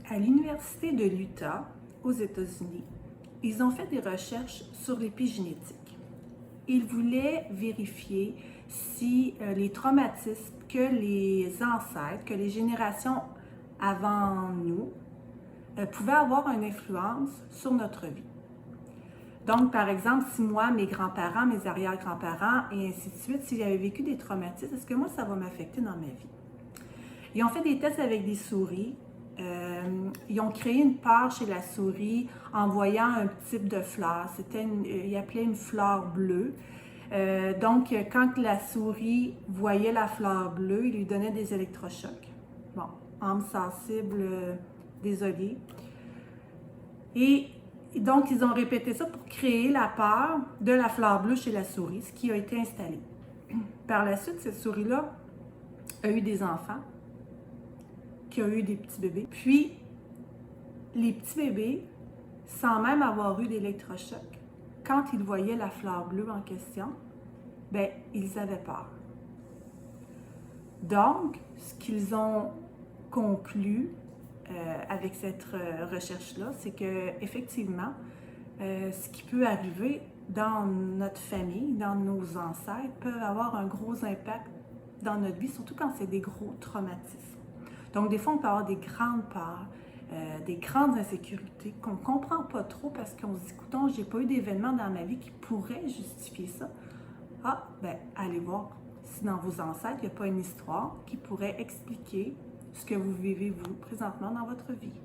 À l'Université de l'Utah, aux États-Unis, ils ont fait des recherches sur l'épigénétique. Ils voulaient vérifier si les traumatismes que les ancêtres, que les générations avant nous, pouvaient avoir une influence sur notre vie. Donc, par exemple, si moi, mes grands-parents, mes arrière-grands-parents, et ainsi de suite, s'ils avaient vécu des traumatismes, est-ce que moi, ça va m'affecter dans ma vie? Ils ont fait des tests avec des souris. Ils ont créé une peur chez la souris en voyant un type de fleur. Ils appelaient une fleur bleue. Donc, quand la souris voyait la fleur bleue, il lui donnait des électrochocs. Bon, âme sensible, désolée. Et donc, ils ont répété ça pour créer la peur de la fleur bleue chez la souris, ce qui a été installé. Par la suite, cette souris-là a eu des enfants, qui a eu des petits bébés. Puis, les petits bébés, sans même avoir eu d'électrochoc, quand ils voyaient la fleur bleue en question, ben, ils avaient peur. Donc, ce qu'ils ont conclu avec cette recherche-là, c'est que effectivement, ce qui peut arriver dans notre famille, dans nos ancêtres, peut avoir un gros impact dans notre vie, surtout quand c'est des gros traumatismes. Donc, des fois, on peut avoir des grandes peurs, des grandes insécurités qu'on ne comprend pas trop parce qu'on se dit, écoutons, j'ai pas eu d'événement dans ma vie qui pourrait justifier ça. Ah, ben, allez voir si dans vos ancêtres, il n'y a pas une histoire qui pourrait expliquer ce que vous vivez, vous, présentement dans votre vie.